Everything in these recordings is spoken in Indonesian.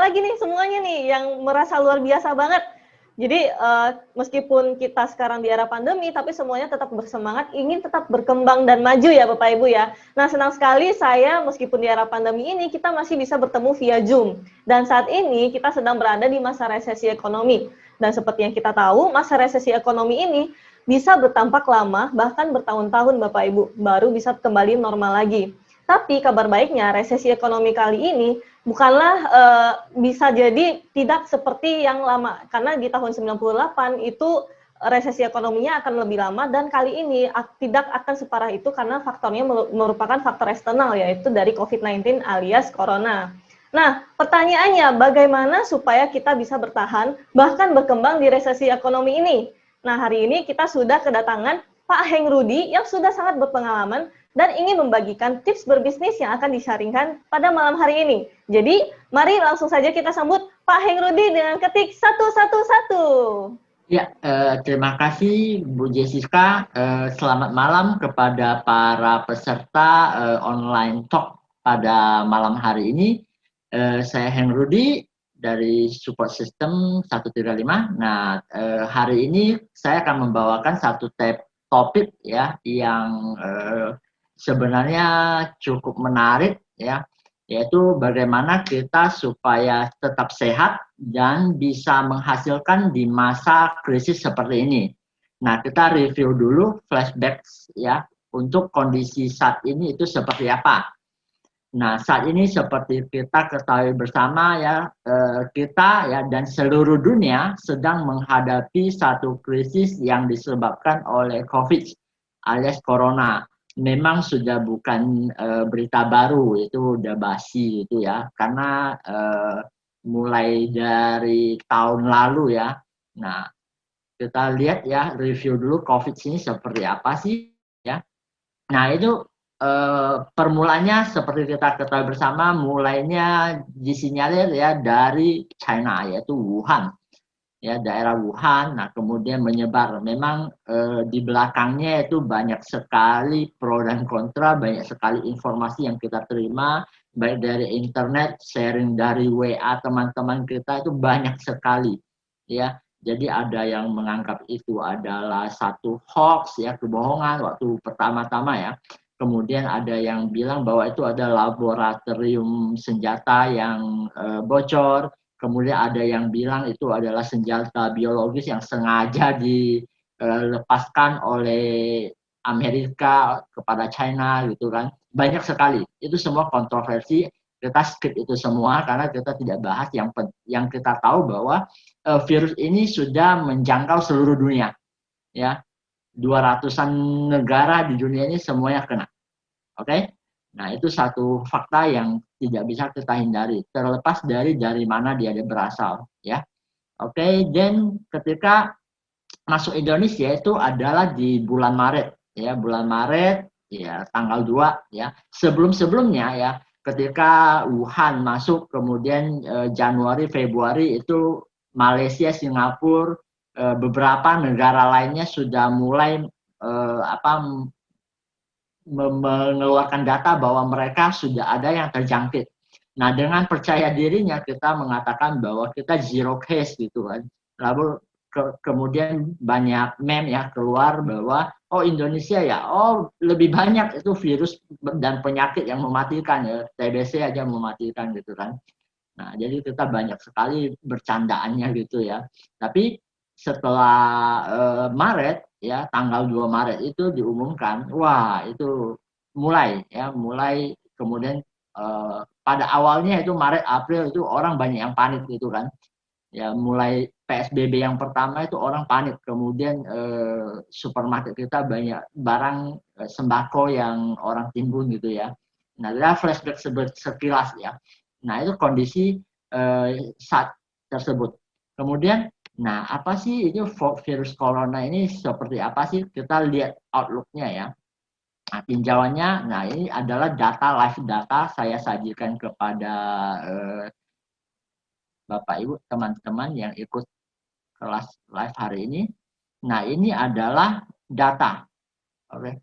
lagi nih semuanya nih yang merasa luar biasa banget. Jadi meskipun kita sekarang di era pandemi, tapi semuanya tetap bersemangat, ingin tetap berkembang dan maju ya Bapak Ibu ya. Nah senang sekali saya meskipun di era pandemi ini kita masih bisa bertemu via Zoom. Dan saat ini kita sedang berada di masa resesi ekonomi. Dan seperti yang kita tahu, masa resesi ekonomi ini bisa bertampak lama, bahkan bertahun-tahun Bapak Ibu, baru bisa kembali normal lagi. Tapi kabar baiknya resesi ekonomi kali ini bukanlah bisa jadi tidak seperti yang lama. Karena di tahun 98 itu resesi ekonominya akan lebih lama dan kali ini tidak akan separah itu karena faktornya merupakan faktor eksternal yaitu dari COVID-19 alias Corona. Nah, pertanyaannya bagaimana supaya kita bisa bertahan bahkan berkembang di resesi ekonomi ini? Nah, hari ini kita sudah kedatangan Pak Heng Rudi yang sudah sangat berpengalaman dan ingin membagikan tips berbisnis yang akan disaringkan pada malam hari ini. Jadi, mari langsung saja kita sambut Pak Heng Rudi dengan ketik 111. Ya, terima kasih Bu Jessica. Selamat malam kepada para peserta online talk pada malam hari ini. Saya Heng Rudi dari Support System 135. Nah, hari ini saya akan membawakan satu topik ya yang sebenarnya cukup menarik ya, yaitu bagaimana kita supaya tetap sehat dan bisa menghasilkan di masa krisis seperti ini. Nah, kita review dulu flashback ya untuk kondisi saat ini itu seperti apa. Nah, saat ini seperti kita ketahui bersama ya, kita ya dan seluruh dunia sedang menghadapi satu krisis yang disebabkan oleh COVID alias Corona. Memang sudah bukan berita baru, itu udah basi itu ya, karena mulai dari tahun lalu ya. Nah, kita lihat ya, review dulu COVID ini seperti apa sih ya. Nah, itu permulanya seperti kita ketahui bersama, mulainya disinyalir ya dari China, yaitu Wuhan. Ya, daerah Wuhan, nah kemudian menyebar. Memang di belakangnya itu banyak sekali pro dan kontra, banyak sekali informasi yang kita terima, baik dari internet, sharing dari WA teman-teman kita itu banyak sekali. Ya, jadi ada yang menganggap itu adalah satu hoax, ya kebohongan waktu pertama-tama ya. Kemudian ada yang bilang bahwa itu ada laboratorium senjata yang bocor. Kemudian ada yang bilang itu adalah senjata biologis yang sengaja dilepaskan oleh Amerika kepada China gitu kan. Banyak sekali. Itu semua kontroversi. Kita skip itu semua karena kita tidak bahas yang kita tahu bahwa virus ini sudah menjangkau seluruh dunia. Ya. 200-an negara di dunia ini semuanya kena. Oke? Nah, itu satu fakta yang tidak bisa kita hindari, terlepas dari mana dia berasal, ya. Oke, dan ketika masuk Indonesia itu adalah di bulan Maret, ya, bulan Maret, ya, tanggal 2, ya. Sebelum-sebelumnya, ya, ketika Wuhan masuk, kemudian Januari, Februari itu Malaysia, Singapura, beberapa negara lainnya sudah mulai mengeluarkan data bahwa mereka sudah ada yang terjangkit. Nah, dengan percaya dirinya kita mengatakan bahwa kita zero case gitu kan. Lalu kemudian banyak meme ya keluar bahwa oh Indonesia ya, oh lebih banyak itu virus dan penyakit yang mematikan ya, TBC aja mematikan gitu kan. Nah, jadi kita banyak sekali bercandaannya gitu ya. Tapi setelah Maret ya, tanggal 2 Maret itu diumumkan, wah itu mulai kemudian pada awalnya itu Maret April itu orang banyak yang panik gitu kan. Ya mulai PSBB yang pertama itu orang panik, kemudian supermarket kita banyak barang sembako yang orang timbun gitu ya. Nah, kita flashback sekilas ya. Nah, itu kondisi saat tersebut. Kemudian, nah apa sih itu virus corona ini seperti apa sih? Kita lihat outlook-nya ya. Nah, tinjauannya, nah ini adalah data live data saya sajikan kepada Bapak Ibu teman-teman yang ikut kelas live hari ini. Nah, ini adalah data. Oke.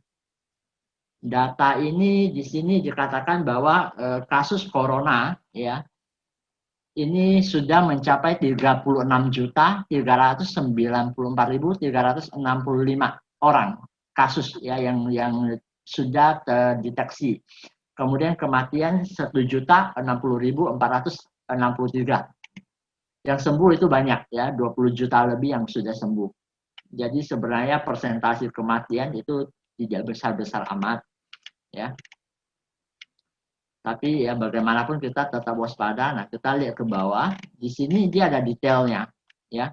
Data ini di sini dikatakan bahwa kasus corona ya ini sudah mencapai 36.394.365 orang kasus ya yang sudah terdeteksi. Kemudian kematian 1.060.463. Yang sembuh itu banyak ya, 20 juta lebih yang sudah sembuh. Jadi sebenarnya persentase kematian itu tidak besar-besar amat ya. Tapi ya bagaimanapun kita tetap waspada. Nah, kita lihat ke bawah. Di sini dia ada detailnya ya.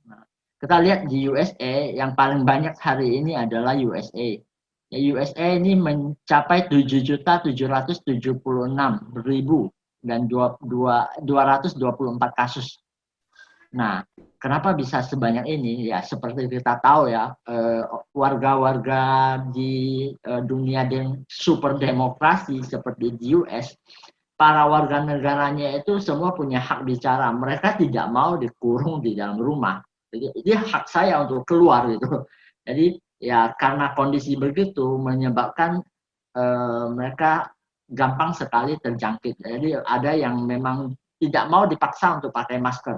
Nah, kita lihat di USA yang paling banyak hari ini adalah USA. Ya, USA ini mencapai 7.776.000 dan 224 kasus. Nah, kenapa bisa sebanyak ini? Ya, seperti kita tahu ya, warga-warga di dunia super demokrasi seperti di US, para warga negaranya itu semua punya hak bicara. Mereka tidak mau dikurung di dalam rumah. Jadi, ini hak saya untuk keluar gitu. Jadi, ya karena kondisi begitu menyebabkan mereka gampang sekali terjangkit. Jadi, ada yang memang tidak mau dipaksa untuk pakai masker.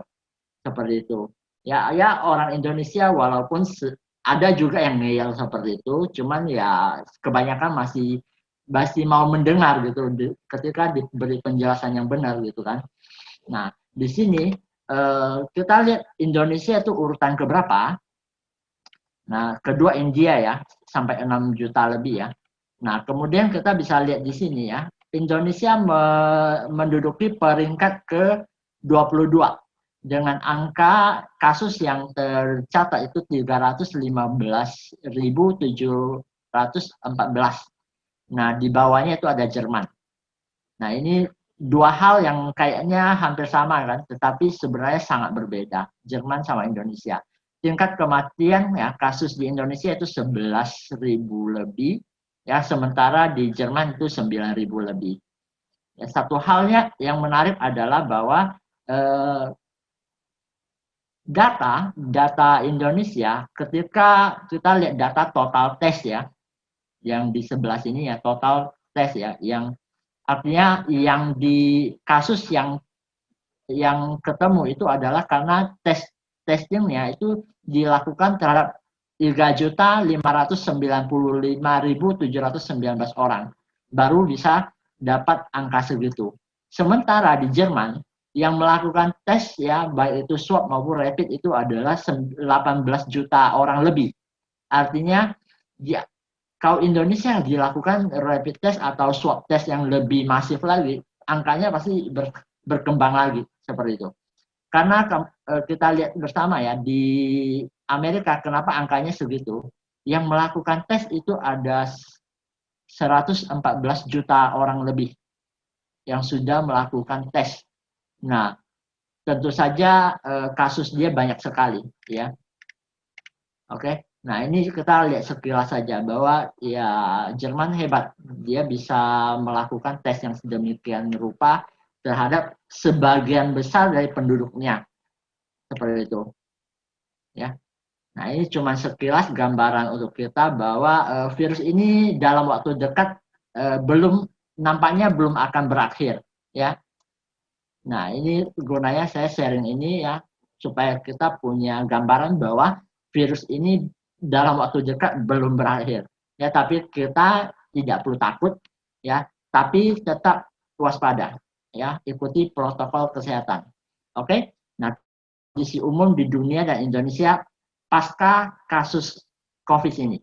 Seperti itu ya orang Indonesia walaupun ada juga yang ngeyel seperti itu, cuman ya kebanyakan masih mau mendengar gitu ketika diberi penjelasan yang benar gitu kan. Nah di sini kita lihat Indonesia itu urutan keberapa. Nah kedua India ya sampai 6 juta lebih ya. Nah kemudian kita bisa lihat di sini ya Indonesia menduduki peringkat ke 22 dengan angka kasus yang tercatat itu 315.714. Nah, di bawahnya itu ada Jerman. Nah, ini dua hal yang kayaknya hampir sama kan, tetapi sebenarnya sangat berbeda, Jerman sama Indonesia. Tingkat kematian ya kasus di Indonesia itu 11.000 lebih, ya sementara di Jerman itu 9.000 lebih. Ya, satu halnya yang menarik adalah bahwa data Indonesia ketika kita lihat data total tes ya yang di sebelah sini ya total tes ya yang artinya yang di kasus yang ketemu itu adalah karena testingnya itu dilakukan terhadap 3.595.719 orang baru bisa dapat angka segitu. Sementara di Jerman yang melakukan tes ya baik itu swab maupun rapid itu adalah 18 juta orang lebih. Artinya ya, kalau Indonesia dilakukan rapid test atau swab test yang lebih masif lagi, angkanya pasti berkembang lagi seperti itu. Karena kita lihat bersama ya di Amerika kenapa angkanya segitu. Yang melakukan tes itu ada 114 juta orang lebih yang sudah melakukan tes. Nah, tentu saja kasus dia banyak sekali, ya. Oke, nah ini kita lihat sekilas saja bahwa ya Jerman hebat, dia bisa melakukan tes yang sedemikian rupa terhadap sebagian besar dari penduduknya, seperti itu, ya. Nah ini cuma sekilas gambaran untuk kita bahwa virus ini dalam waktu dekat nampaknya belum akan berakhir, ya. Nah, ini gunanya saya sharing ini ya, supaya kita punya gambaran bahwa virus ini dalam waktu dekat belum berakhir. Ya, tapi kita tidak perlu takut, ya, tapi tetap waspada, ya, ikuti protokol kesehatan. Oke? Nah, kondisi umum di dunia dan Indonesia pasca kasus COVID ini.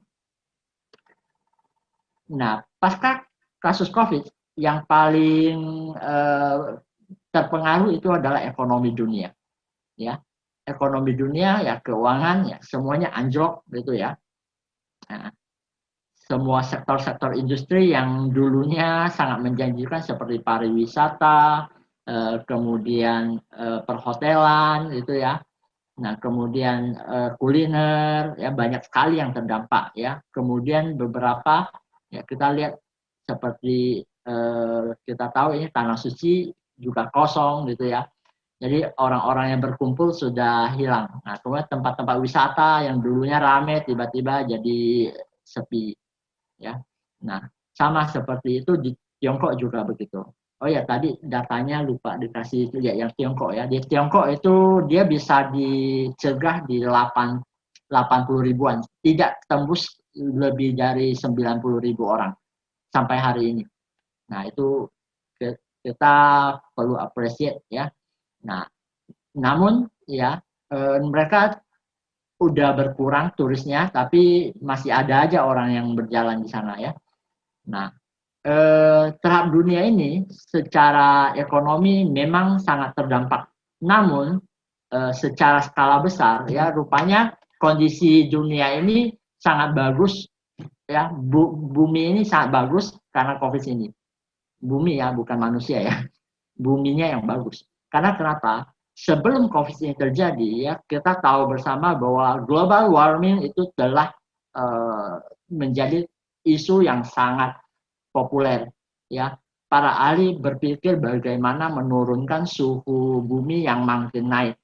Nah, pasca kasus COVID yang paling terpengaruh itu adalah ekonomi dunia, ya, ekonomi dunia ya keuangan ya semuanya anjlok gitu ya. Nah, semua sektor-sektor industri yang dulunya sangat menjanjikan seperti pariwisata, kemudian perhotelan gitu ya. Nah kemudian kuliner ya banyak sekali yang terdampak ya. Kemudian beberapa ya kita lihat seperti kita tahu ini tanah suci juga kosong gitu ya. Jadi orang-orang yang berkumpul sudah hilang. Nah, kemudian tempat-tempat wisata yang dulunya ramai tiba-tiba jadi sepi ya. Nah, sama seperti itu di Tiongkok juga begitu. Oh ya, tadi datanya lupa dikasih itu ya, yang Tiongkok ya. Di Tiongkok itu dia bisa dicegah di 80 ribuan, tidak tembus lebih dari 90 ribu orang sampai hari ini. Nah, itu kita perlu appreciate ya. Nah, namun ya mereka udah berkurang turisnya, tapi masih ada aja orang yang berjalan di sana ya. Nah, terhadap dunia ini secara ekonomi memang sangat terdampak. Namun secara skala besar ya rupanya kondisi dunia ini sangat bagus ya. Bumi ini sangat bagus karena Covid ini. Bumi ya, bukan manusia ya. Buminya yang bagus. Karena kenapa? Sebelum Covid ini terjadi ya kita tahu bersama bahwa global warming itu telah menjadi isu yang sangat populer ya. Para ahli berpikir bagaimana menurunkan suhu bumi yang makin naik.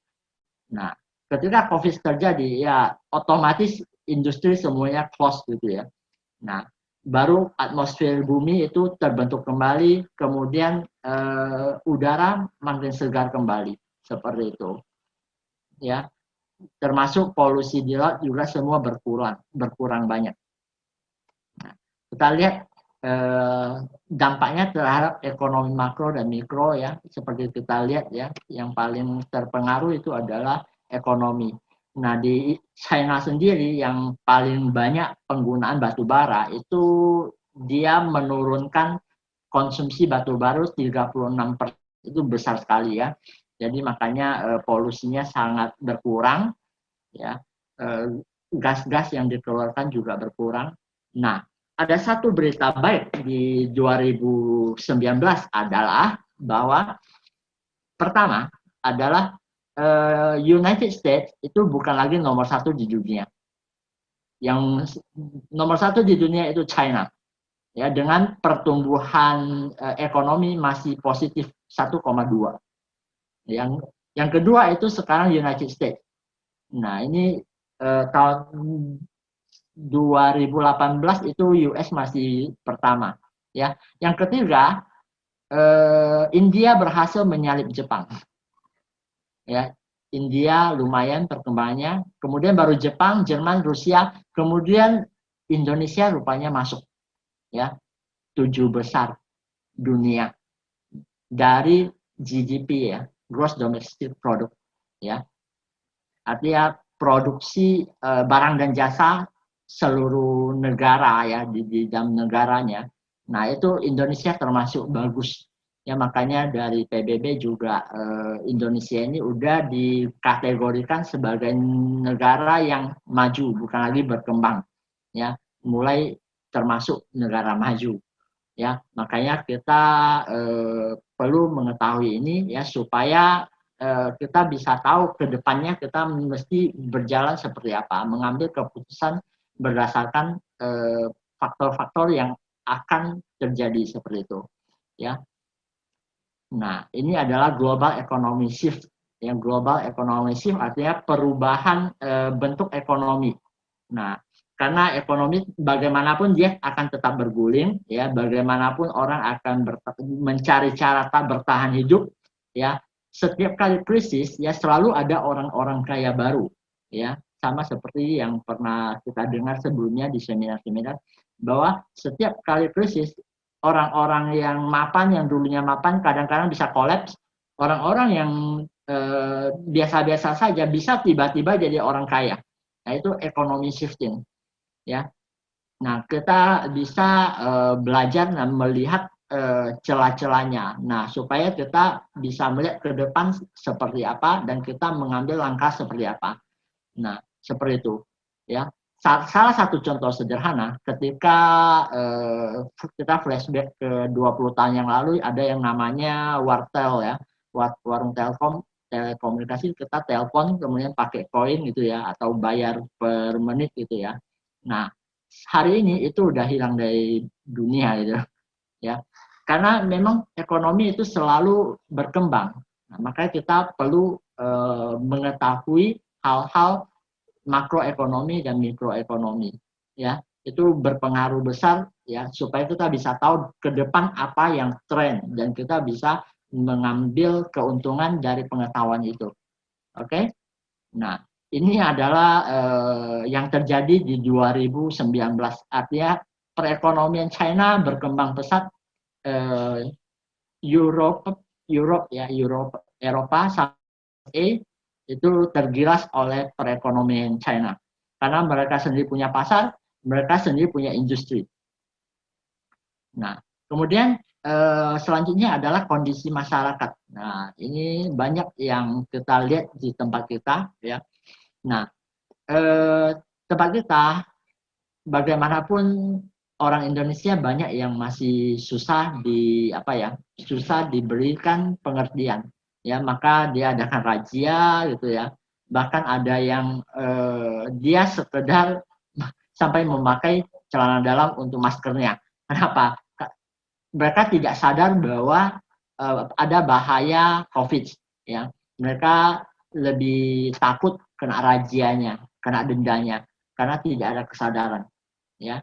Nah, ketika Covid terjadi ya otomatis industri semuanya close gitu ya. Nah, baru atmosfer bumi itu terbentuk kembali, kemudian udara makin segar kembali seperti itu ya. Termasuk polusi di laut juga semua berkurang banyak. Nah, kita lihat dampaknya terhadap ekonomi makro dan mikro ya, seperti kita lihat ya, yang paling terpengaruh itu adalah ekonomi. Nah, di China sendiri yang paling banyak penggunaan batu bara itu dia menurunkan konsumsi batu bara 36%, itu besar sekali ya. Jadi makanya polusinya sangat berkurang ya. Gas-gas yang dikeluarkan juga berkurang. Nah, ada satu berita baik di 2019 adalah bahwa pertama adalah United States itu bukan lagi nomor satu di dunia. Yang nomor satu di dunia itu China. Ya, dengan pertumbuhan ekonomi masih positif 1,2. Yang kedua itu sekarang United States. Nah, ini tahun 2018 itu US masih pertama ya. Yang ketiga India berhasil menyalip Jepang ya. India lumayan perkembangannya, kemudian baru Jepang, Jerman, Rusia, kemudian Indonesia rupanya masuk ya, 7 besar dunia dari GDP ya, Gross Domestic Product ya. Artinya produksi barang dan jasa seluruh negara ya di dalam negaranya. Nah, itu Indonesia termasuk bagus. Ya, makanya dari PBB juga Indonesia ini udah dikategorikan sebagai negara yang maju, bukan lagi berkembang. Ya, mulai termasuk negara maju. Ya, makanya kita perlu mengetahui ini ya supaya kita bisa tahu ke depannya kita mesti berjalan seperti apa, mengambil keputusan berdasarkan faktor-faktor yang akan terjadi seperti itu ya. Nah, ini adalah global economy shift. Yang global economy shift artinya perubahan bentuk ekonomi. Nah, karena ekonomi bagaimanapun dia akan tetap berguling ya, bagaimanapun orang akan mencari cara bertahan hidup ya. Setiap kali krisis ya selalu ada orang-orang kaya baru ya, sama seperti yang pernah kita dengar sebelumnya di seminar-seminar bahwa setiap kali krisis orang-orang yang mapan, yang dulunya mapan kadang-kadang bisa kolaps, orang-orang yang biasa-biasa saja bisa tiba-tiba jadi orang kaya. Nah, itu ekonomi shifting ya. Nah, kita bisa belajar dan melihat celah-celahnya. Nah, supaya kita bisa melihat ke depan seperti apa dan kita mengambil langkah seperti apa. Nah, seperti itu ya. Salah satu contoh sederhana ketika kita flashback ke 20 tahun yang lalu ada yang namanya wartel ya, warung Telkom, telekomunikasi, kita telepon kemudian pakai koin gitu ya atau bayar per menit gitu ya. Nah, hari ini itu udah hilang dari dunia gitu ya. Karena memang ekonomi itu selalu berkembang. Nah, makanya kita perlu mengetahui hal-hal makroekonomi dan mikroekonomi ya, itu berpengaruh besar ya, supaya kita bisa tahu ke depan apa yang tren dan kita bisa mengambil keuntungan dari pengetahuan itu. Oke? Nah, ini adalah yang terjadi di 2019. Artinya perekonomian China berkembang pesat, Eropa sampai itu tergilas oleh perekonomian China. Karena mereka sendiri punya pasar, mereka sendiri punya industri. Nah, kemudian selanjutnya adalah kondisi masyarakat. Nah, ini banyak yang kita lihat di tempat kita, ya. Nah, tempat kita bagaimanapun orang Indonesia banyak yang masih susah susah diberikan pengertian, ya. Maka dia adakan razia gitu ya. Bahkan ada yang dia sekedar sampai memakai celana dalam untuk maskernya. Kenapa? Mereka tidak sadar bahwa ada bahaya COVID, ya. Mereka lebih takut kena razianya, kena dendanya, karena tidak ada kesadaran, ya.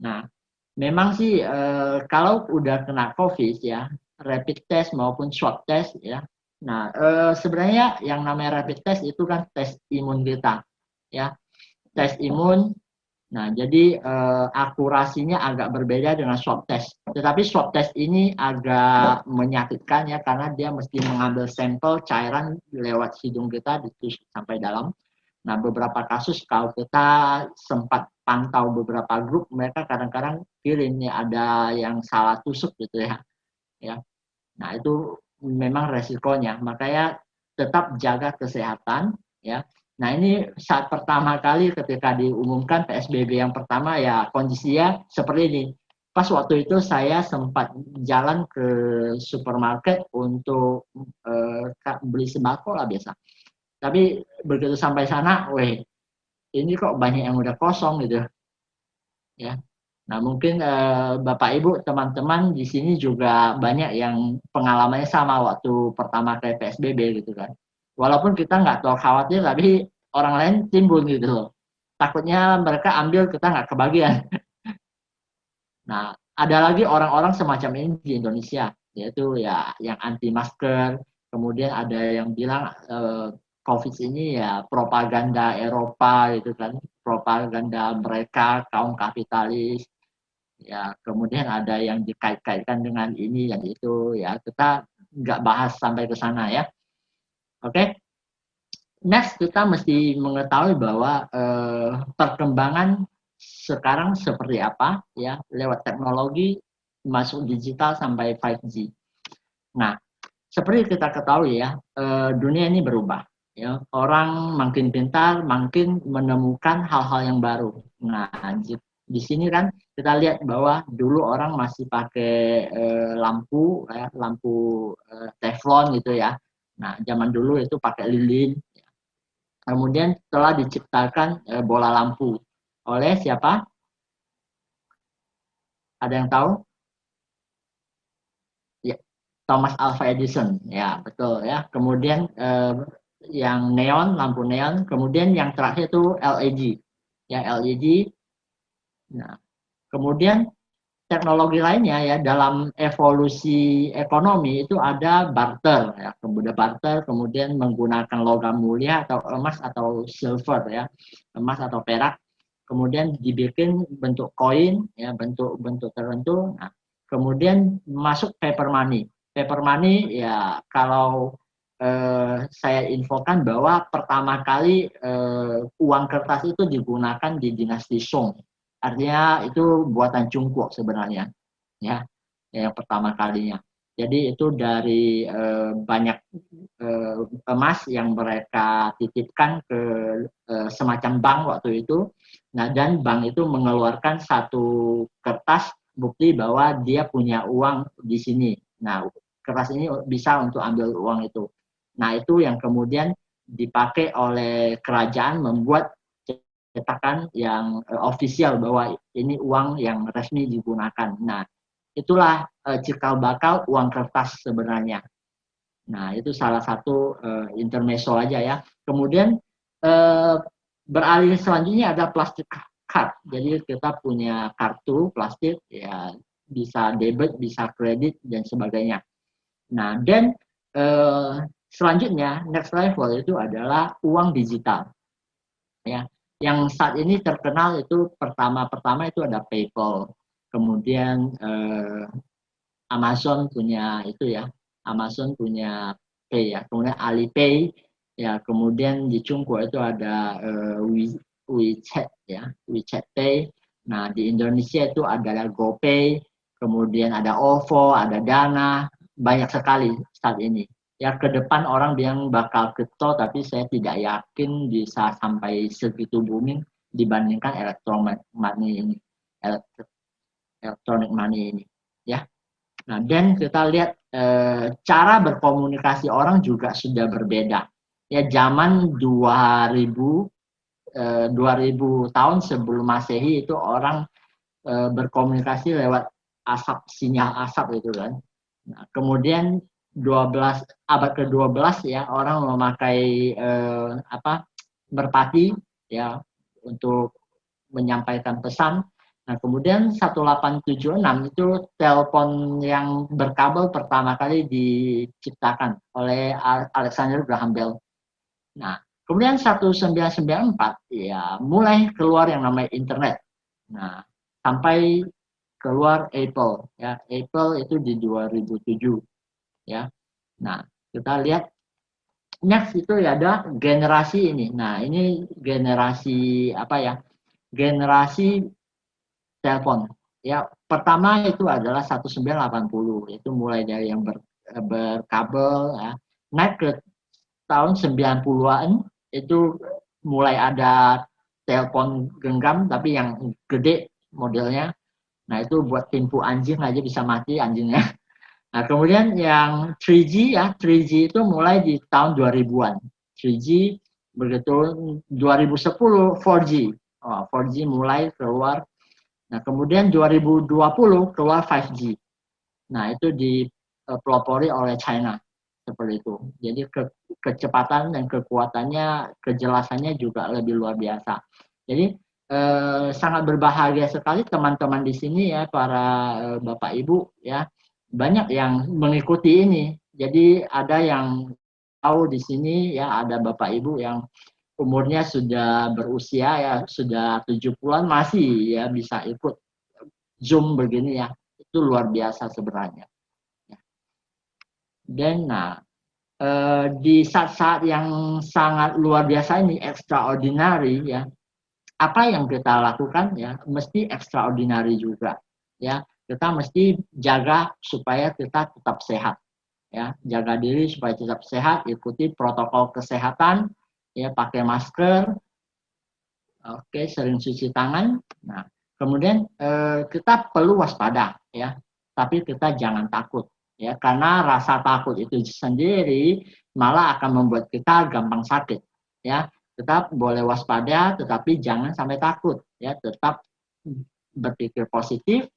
Nah, memang sih kalau udah kena COVID, ya, rapid test maupun swab test, ya. Nah, sebenarnya yang namanya rapid test itu kan tes imun kita, ya, tes imun. Nah, jadi akurasinya agak berbeda dengan swab test. Tetapi swab test ini agak menyakitkan, ya, karena dia mesti mengambil sampel cairan lewat hidung kita ditusuk sampai dalam. Nah, beberapa kasus kalau kita sempat pantau beberapa grup, mereka kadang-kadang kirim ya ada yang salah tusuk gitu ya. Ya. Nah, itu memang resikonya. Makanya tetap jaga kesehatan, ya. Nah, ini saat pertama kali ketika diumumkan PSBB yang pertama, ya kondisinya seperti ini. Pas waktu itu saya sempat jalan ke supermarket untuk beli sembako lah biasa. Tapi begitu sampai sana, weh, ini kok banyak yang udah kosong gitu, ya. Nah, mungkin Bapak Ibu, teman-teman di sini juga banyak yang pengalamannya sama waktu pertama kali PSBB gitu kan. Walaupun kita nggak terlalu khawatir, tapi orang lain timbul gitu loh. Takutnya mereka ambil, kita nggak kebagian. Nah, ada lagi orang-orang semacam ini di Indonesia, yaitu ya yang anti masker, kemudian ada yang bilang COVID ini ya propaganda Eropa gitu kan, propaganda mereka kaum kapitalis. Ya, kemudian ada yang dikait-kaitkan dengan ini dan itu, ya kita nggak bahas sampai ke sana ya. Oke, next kita mesti mengetahui bahwa perkembangan sekarang seperti apa ya lewat teknologi masuk digital sampai 5G. Nah, seperti kita ketahui ya, dunia ini berubah. Ya, orang makin pintar, makin menemukan hal-hal yang baru. Nah, di sini kan kita lihat bahwa dulu orang masih pakai lampu, ya, lampu teflon gitu ya. Nah, zaman dulu itu pakai lilin. Kemudian telah diciptakan bola lampu oleh siapa? Ada yang tahu? Ya, Thomas Alva Edison. Ya, betul ya. Kemudian yang neon, lampu neon. Kemudian yang terakhir itu LED. Ya, LED. Nah, kemudian teknologi lainnya ya dalam evolusi ekonomi itu ada barter ya, kemudian barter, kemudian menggunakan logam mulia atau emas atau silver ya, emas atau perak, kemudian dibikin bentuk koin ya, bentuk tertentu. Nah, kemudian masuk paper money. Paper money ya kalau saya infokan bahwa pertama kali uang kertas itu digunakan di dinasti Song. Artinya itu buatan Cungkuo sebenarnya, ya, yang pertama kalinya. Jadi itu dari banyak emas yang mereka titipkan ke semacam bank waktu itu. Nah, dan bank itu mengeluarkan satu kertas bukti bahwa dia punya uang di sini. Nah, kertas ini bisa untuk ambil uang itu. Nah, itu yang kemudian dipakai oleh kerajaan membuat cetakan yang ofisial bahwa ini uang yang resmi digunakan. Nah, itulah cikal bakal uang kertas sebenarnya. Nah, itu salah satu intermezzo aja ya. Kemudian beralih selanjutnya ada plastik card. Jadi kita punya kartu plastik, ya bisa debit, bisa kredit dan sebagainya. Nah, dan selanjutnya next level itu adalah uang digital. Ya, yang saat ini terkenal itu pertama itu ada PayPal, kemudian Amazon punya itu ya, Amazon punya Pay ya, kemudian Alipay ya, kemudian di Cungkuo itu ada WeChat ya, WeChat Pay. Nah, di Indonesia itu ada GoPay, kemudian ada OVO, ada Dana, banyak sekali saat ini. Ya, ke depan orang bilang bakal kripto, tapi saya tidak yakin bisa sampai segitu booming dibandingkan electronic money ini. Electronic money ini, ya. Nah, dan kita lihat cara berkomunikasi orang juga sudah berbeda. Ya, zaman 2000 tahun sebelum Masehi itu orang berkomunikasi lewat asap, sinyal asap itu kan. Nah, kemudian abad ke-12 ya, orang memakai merpati ya untuk menyampaikan pesan. Nah, kemudian 1876 itu telepon yang berkabel pertama kali diciptakan oleh Alexander Graham Bell. Nah, kemudian 1994 ya mulai keluar yang namanya internet. Nah, sampai keluar Apple ya. Apple itu di 2007 ya. Nah, kita lihat next itu ya ada generasi ini. Nah, ini generasi apa ya? Generasi telepon. Ya, pertama itu adalah 1980, itu mulai dari yang berkabel ya. Naik ke tahun 90-an itu mulai ada telepon genggam tapi yang gede modelnya. Nah, itu buat tipu anjing aja bisa mati anjingnya. Nah, kemudian yang 3G ya, 3G itu mulai di tahun 2000-an. 3G begitu 2010 4G. 4G mulai keluar. Nah, kemudian 2020 keluar 5G. Nah, itu dipelopori oleh China seperti itu. Jadi kecepatan dan kekuatannya, kejelasannya juga lebih luar biasa. Jadi sangat berbahagia sekali teman-teman di sini ya, para Bapak Ibu ya, banyak yang mengikuti ini. Jadi ada yang tahu di sini ya, ada Bapak Ibu yang umurnya sudah berusia ya, sudah 70-an masih ya bisa ikut Zoom begini ya. Itu luar biasa sebenarnya. Dan nah, di saat-saat yang sangat luar biasa ini, extraordinary ya, apa yang kita lakukan ya mesti extraordinary juga ya. Kita mesti jaga supaya kita tetap sehat ya, jaga diri supaya tetap sehat, ikuti protokol kesehatan ya, pakai masker, oke, sering cuci tangan. Nah, kemudian kita perlu waspada ya, tapi kita jangan takut ya, karena rasa takut itu sendiri malah akan membuat kita gampang sakit ya. Tetap boleh waspada, tetapi jangan sampai takut ya, tetap berpikir positif,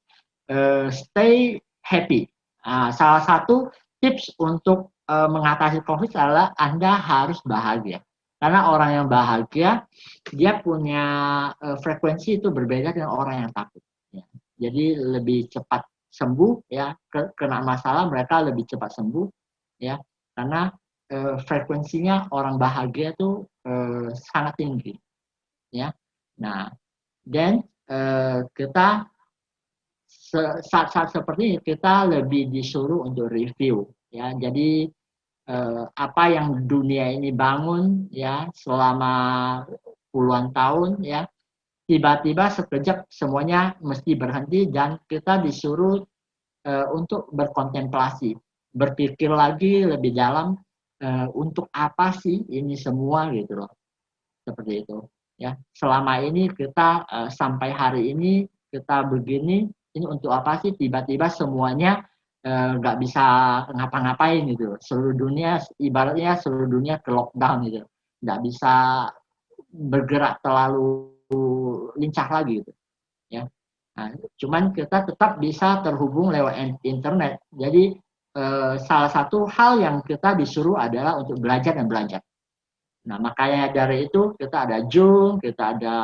stay happy. Nah, salah satu tips untuk mengatasi COVID adalah Anda harus bahagia. Karena orang yang bahagia, dia punya frekuensi itu berbeda dengan orang yang takut. Ya. Jadi lebih cepat sembuh ya, kena masalah mereka lebih cepat sembuh ya, karena frekuensinya orang bahagia itu sangat tinggi ya. Nah, dan kita saat-saat seperti ini kita lebih disuruh untuk review ya. Jadi apa yang dunia ini bangun ya selama puluhan tahun ya, tiba-tiba sekejap semuanya mesti berhenti dan kita disuruh untuk berkontemplasi, berpikir lagi lebih dalam untuk apa sih ini semua gitu loh, seperti itu ya. Selama ini kita sampai hari ini kita begini, ini untuk apa sih? Tiba-tiba semuanya nggak bisa ngapa-ngapain gitu. Seluruh dunia, ibaratnya seluruh dunia ke lockdown gitu, nggak bisa bergerak terlalu lincah lagi gitu ya. Nah, cuman kita tetap bisa terhubung lewat internet. Jadi salah satu hal yang kita disuruh adalah untuk belajar dan belajar. Nah, makanya dari itu kita ada Zoom, kita ada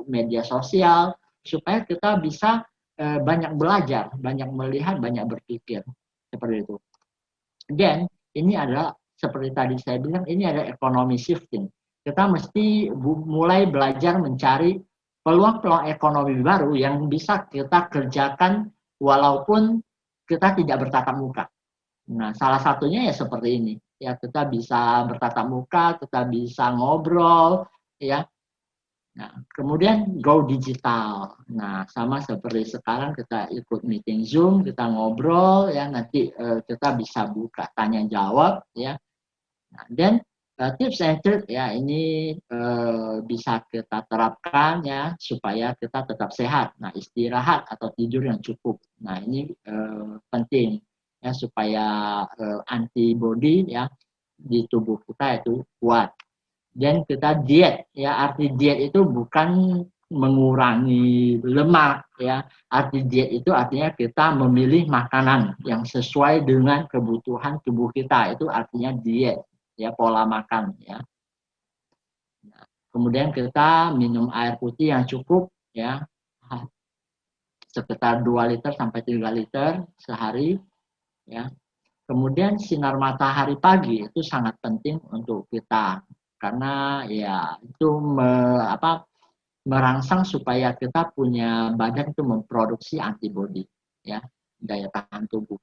media sosial, supaya kita bisa banyak belajar, banyak melihat, banyak berpikir. Seperti itu. Dan ini adalah, seperti tadi saya bilang, ini ada ekonomi shifting. Kita mesti mulai belajar mencari peluang-peluang ekonomi baru yang bisa kita kerjakan walaupun kita tidak bertatap muka. Nah, salah satunya ya seperti ini. Ya, kita bisa bertatap muka, kita bisa ngobrol, ya. Nah, kemudian go digital. Nah, sama seperti sekarang kita ikut meeting Zoom, kita ngobrol, ya. Nanti kita bisa buka tanya jawab, ya. Nah, dan tips and trick ya ini bisa kita terapkan ya supaya kita tetap sehat. Nah, istirahat atau tidur yang cukup. Nah, ini penting ya supaya antibody ya di tubuh kita itu kuat. Dan kita diet ya, arti diet itu bukan mengurangi lemak ya. Arti diet itu artinya kita memilih makanan yang sesuai dengan kebutuhan tubuh kita. Itu artinya diet ya, pola makan ya. Nah, kemudian kita minum air putih yang cukup ya, sekitar 2 liter sampai 3 liter sehari ya. Kemudian sinar matahari pagi itu sangat penting untuk kita karena ya itu merangsang supaya kita punya badan itu memproduksi antibodi ya, daya tahan tubuh.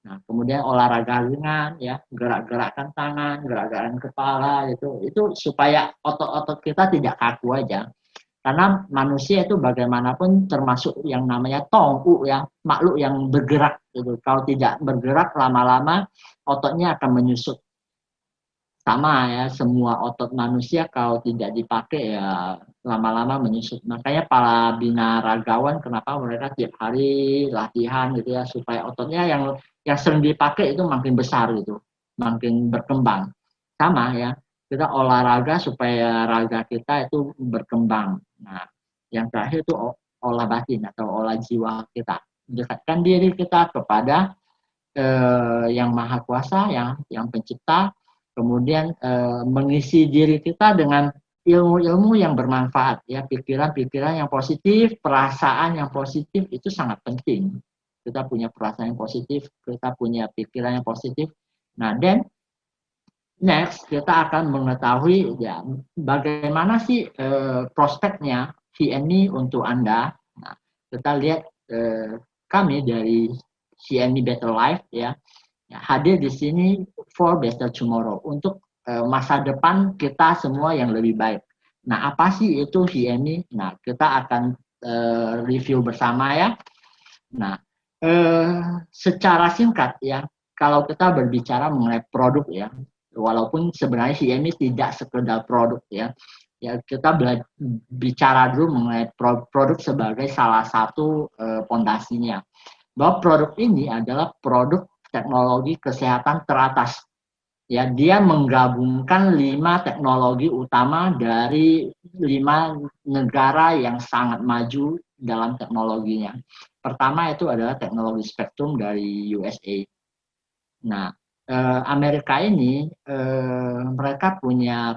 Nah, kemudian olahraga ringan ya, gerak-gerakan tangan, gerak-gerakan kepala itu supaya otot-otot kita tidak kaku aja. Karena manusia itu bagaimanapun termasuk yang namanya tongku ya, makhluk yang bergerak gitu. Kalau tidak bergerak lama-lama ototnya akan menyusut. Sama ya, semua otot manusia kalau tidak dipakai ya lama-lama menyusut. Makanya para binaragawan kenapa mereka tiap hari latihan gitu ya supaya ototnya yang sering dipakai itu makin besar gitu, makin berkembang. Sama ya, kita olahraga supaya raga kita itu berkembang. Nah, yang terakhir itu olah batin atau olah jiwa kita. Dekatkan diri kita kepada yang maha kuasa, yang pencipta, kemudian mengisi diri kita dengan ilmu-ilmu yang bermanfaat, ya, pikiran-pikiran yang positif, perasaan yang positif itu sangat penting. Kita punya perasaan yang positif, kita punya pikiran yang positif. Nah, dan next kita akan mengetahui ya bagaimana sih prospeknya CNI untuk Anda. Nah, kita lihat kami dari CNI Better Life ya hadir di sini for better tomorrow untuk masa depan kita semua yang lebih baik. Nah, apa sih itu CNI? Nah, kita akan review bersama ya. Nah, secara singkat ya, kalau kita berbicara mengenai produk ya, walaupun sebenarnya CNI tidak sekedar produk ya, ya kita bicara dulu mengenai produk sebagai salah satu pondasinya. Bahwa produk ini adalah produk teknologi kesehatan teratas. Ya, dia menggabungkan 5 teknologi utama dari 5 negara yang sangat maju dalam teknologinya. Pertama itu adalah teknologi spektrum dari USA. Nah, Amerika ini mereka punya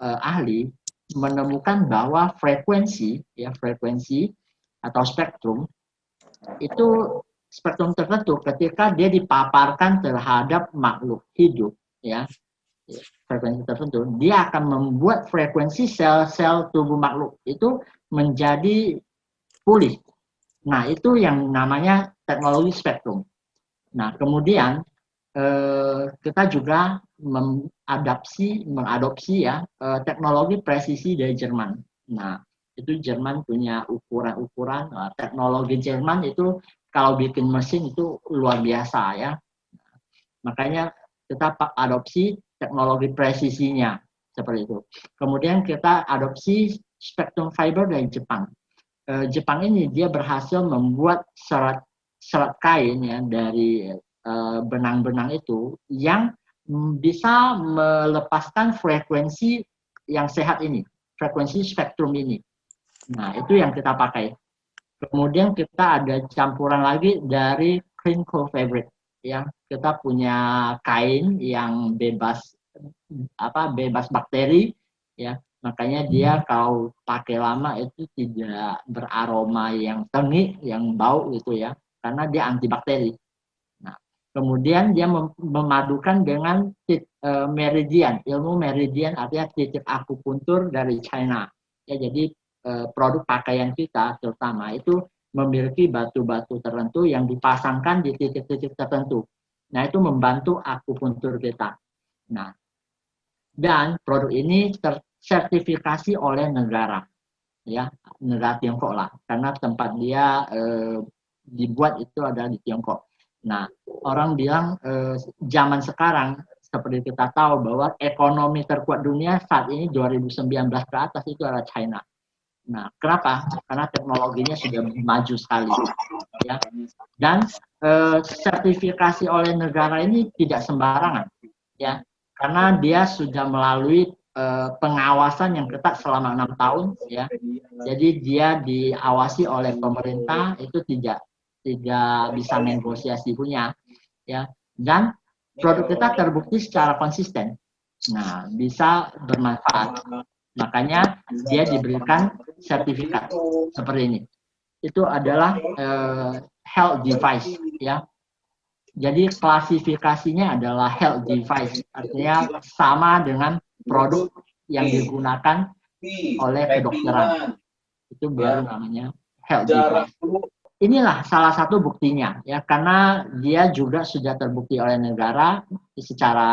ahli menemukan bahwa frekuensi atau spektrum itu spektrum tertentu ketika dia dipaparkan terhadap makhluk hidup ya, frekuensi tertentu dia akan membuat frekuensi sel-sel tubuh makhluk itu menjadi pulih. Nah, itu yang namanya teknologi spektrum. Nah, kemudian kita juga mengadopsi ya teknologi presisi dari Jerman. Nah, itu Jerman punya ukuran-ukuran teknologi Jerman itu kalau bikin mesin itu luar biasa ya. Makanya kita adopsi teknologi presisinya seperti itu. Kemudian kita adopsi spektrum fiber dari Jepang. Jepang ini dia berhasil membuat serat kain ya dari benang-benang itu yang bisa melepaskan frekuensi yang sehat ini, frekuensi spektrum ini. Nah, itu yang kita pakai. Kemudian kita ada campuran lagi dari crinkle fabric. Ya, kita punya kain yang bebas bebas bakteri, ya. Makanya dia kalau pakai lama itu tidak beraroma yang tengik, yang bau gitu ya, karena dia antibakteri. Nah, kemudian dia memadukan dengan meridian, ilmu meridian artinya titik akupuntur dari China. Ya, jadi produk pakaian kita terutama itu memiliki batu-batu tertentu yang dipasangkan di titik-titik tertentu. Nah, itu membantu akupuntur kita. Nah, dan produk ini tersertifikasi oleh negara, ya, negara Tiongkok lah, karena tempat dia dibuat itu adalah di Tiongkok. Nah, orang bilang zaman sekarang seperti kita tahu bahwa ekonomi terkuat dunia saat ini 2019 ke atas itu adalah China. Nah, kenapa? Karena teknologinya sudah maju sekali, ya. Dan sertifikasi oleh negara ini tidak sembarangan, ya, karena dia sudah melalui pengawasan yang ketat selama 6 tahun, ya. Jadi dia diawasi oleh pemerintah, itu tidak bisa negosiasi punya, ya. Dan produk kita terbukti secara konsisten. Nah, bisa bermanfaat. Makanya dia diberikan sertifikat seperti ini. Itu adalah health device, ya. Jadi klasifikasinya adalah health device, artinya sama dengan produk yang digunakan oleh kedokteran. Itu baru namanya health device. Inilah salah satu buktinya, ya, karena dia juga sudah terbukti oleh negara secara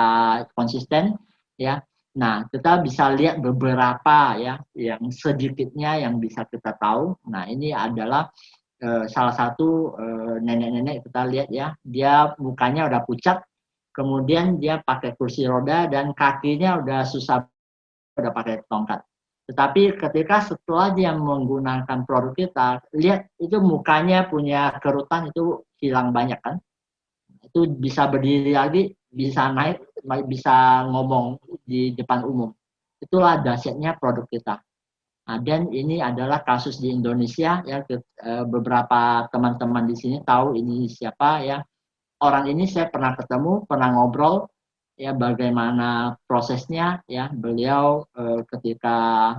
konsisten, ya. Nah, kita bisa lihat beberapa, ya, yang sedikitnya yang bisa kita tahu. Nah, ini adalah salah satu nenek-nenek, kita lihat, ya, dia mukanya udah pucat, kemudian dia pakai kursi roda dan kakinya udah susah, udah pakai tongkat. Tetapi ketika setelah dia menggunakan produk kita, lihat itu mukanya punya kerutan itu hilang banyak kan. Itu bisa berdiri lagi, bisa naik, bisa ngomong di depan umum. Itulah dahsyatnya produk kita. Nah, dan ini adalah kasus di Indonesia, ya, beberapa teman-teman di sini tahu ini siapa, ya. Orang ini saya pernah ketemu, pernah ngobrol, ya, bagaimana prosesnya, ya. Beliau ketika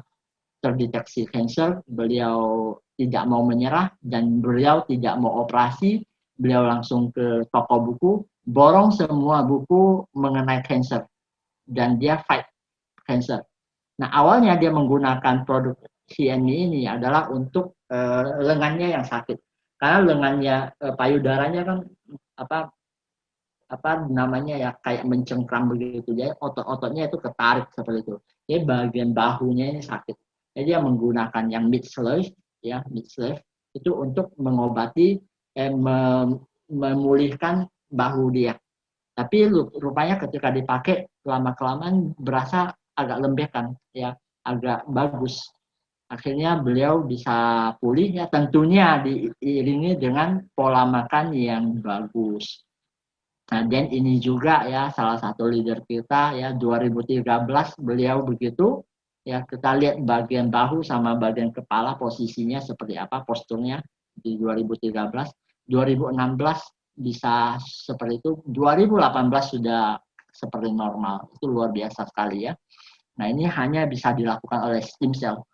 terdeteksi cancer, beliau tidak mau menyerah dan beliau tidak mau operasi, beliau langsung ke toko buku, borong semua buku mengenai cancer dan dia fight cancer. Nah, awalnya dia menggunakan produk CNE ini adalah untuk lengannya yang sakit. Karena lengannya, payudaranya kan apa namanya, ya, kayak mencengkram begitu, jadi otot-ototnya itu ketarik seperti itu. Jadi bagian bahunya ini sakit. Jadi dia menggunakan yang mid-slave, ya, mid-slave itu untuk mengobati, memulihkan bahu dia. Tapi rupanya ketika dipakai lama-kelamaan berasa agak lembek, ya, agak bagus. Akhirnya beliau bisa pulih, ya, tentunya diiringi dengan pola makan yang bagus. Nah, dan ini juga, ya, salah satu leader kita, ya, 2013 beliau begitu, ya, kita lihat bagian bahu sama bagian kepala posisinya seperti apa, posturnya di 2013, 2016 bisa seperti itu, 2018 sudah seperti normal. Itu luar biasa sekali, ya. Nah, ini hanya bisa dilakukan oleh stem cell.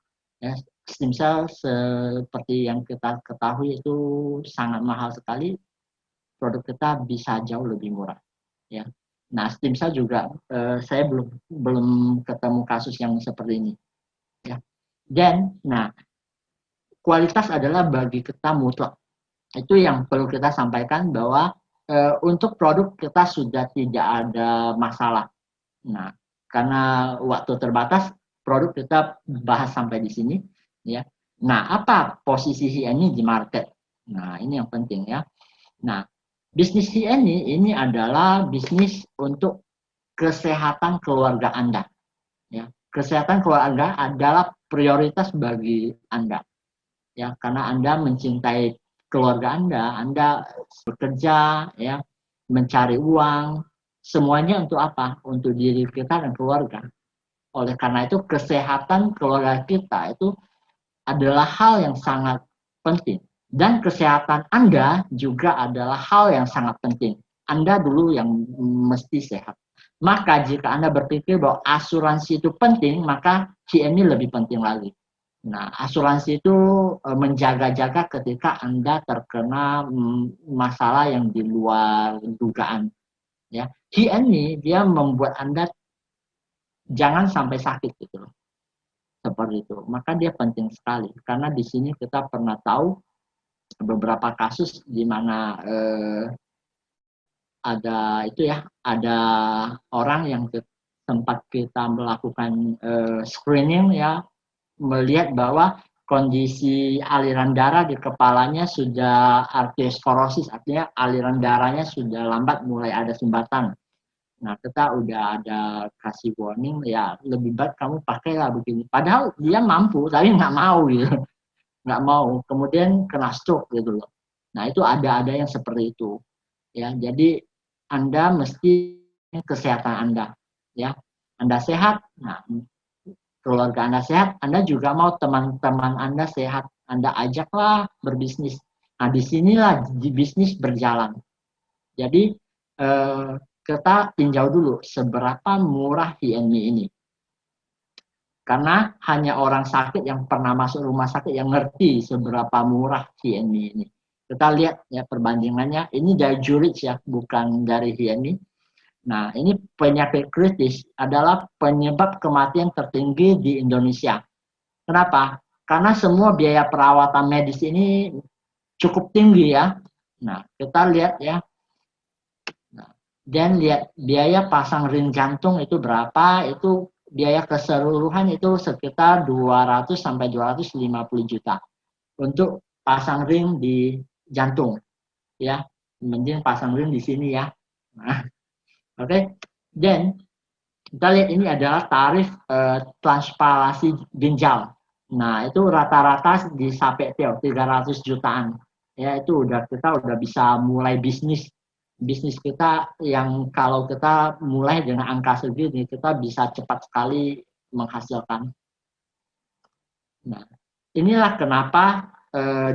Ya, stem cell seperti yang kita ketahui itu sangat mahal sekali. Produk kita bisa jauh lebih murah, ya. Nah, stem cell juga saya belum ketemu kasus yang seperti ini, ya. Dan nah, kualitas adalah bagi kita mutlak. Itu yang perlu kita sampaikan bahwa untuk produk kita sudah tidak ada masalah. Nah, karena waktu terbatas, produk kita bahas sampai di sini, ya. Nah, apa posisi ini di market? Nah, ini yang penting, ya. Nah, bisnis ini adalah bisnis untuk kesehatan keluarga Anda. Ya, kesehatan keluarga adalah prioritas bagi Anda. Ya, karena Anda mencintai keluarga Anda bekerja, ya, mencari uang, semuanya untuk apa? Untuk diri kita dan keluarga. Oleh karena itu, kesehatan keluarga kita itu adalah hal yang sangat penting. Dan kesehatan Anda juga adalah hal yang sangat penting. Anda dulu yang mesti sehat. Maka jika Anda berpikir bahwa asuransi itu penting, maka HMI lebih penting lagi. Nah, asuransi itu menjaga-jaga ketika Anda terkena masalah yang di luar dugaan. Ya, HMI dia membuat Anda jangan sampai sakit gitu loh. Seperti itu. Maka dia penting sekali karena di sini kita pernah tahu beberapa kasus di mana ada orang yang tempat kita melakukan screening ya, melihat bahwa kondisi aliran darah di kepalanya sudah arteriosklerosis, artinya aliran darahnya sudah lambat, mulai ada sumbatan. Nah, kita udah ada kasih warning, ya lebih baik kamu pakailah begini. Padahal dia mampu, tapi nggak mau gitu, nggak mau. Kemudian kena stroke gitu loh. Nah, itu ada yang seperti itu. Ya, jadi Anda mesti kesehatan Anda, ya. Anda sehat, nah keluarga Anda sehat, Anda juga mau teman-teman Anda sehat, Anda ajaklah berbisnis. Nah, disinilah bisnis berjalan. Jadi kita tinjau dulu seberapa murah HMI ini. Karena hanya orang sakit yang pernah masuk rumah sakit yang ngerti seberapa murah HMI ini. Kita lihat ya perbandingannya, ini dari Zurich ya, bukan dari HMI. Nah, ini penyakit kritis adalah penyebab kematian tertinggi di Indonesia. Kenapa? Karena semua biaya perawatan medis ini cukup tinggi ya. Nah, kita lihat ya. Dan lihat biaya pasang ring jantung itu berapa, itu biaya keseluruhan itu sekitar 200 sampai 250 juta untuk pasang ring di jantung ya. Mending pasang ring di sini ya. Nah, oke. Dan kita lihat ini adalah tarif transplantasi ginjal. Nah, itu rata-rata di sampai 300 jutaan. Ya, itu kita udah bisa mulai bisnis kita yang kalau kita mulai dengan angka segini kita bisa cepat sekali menghasilkan. Nah, inilah kenapa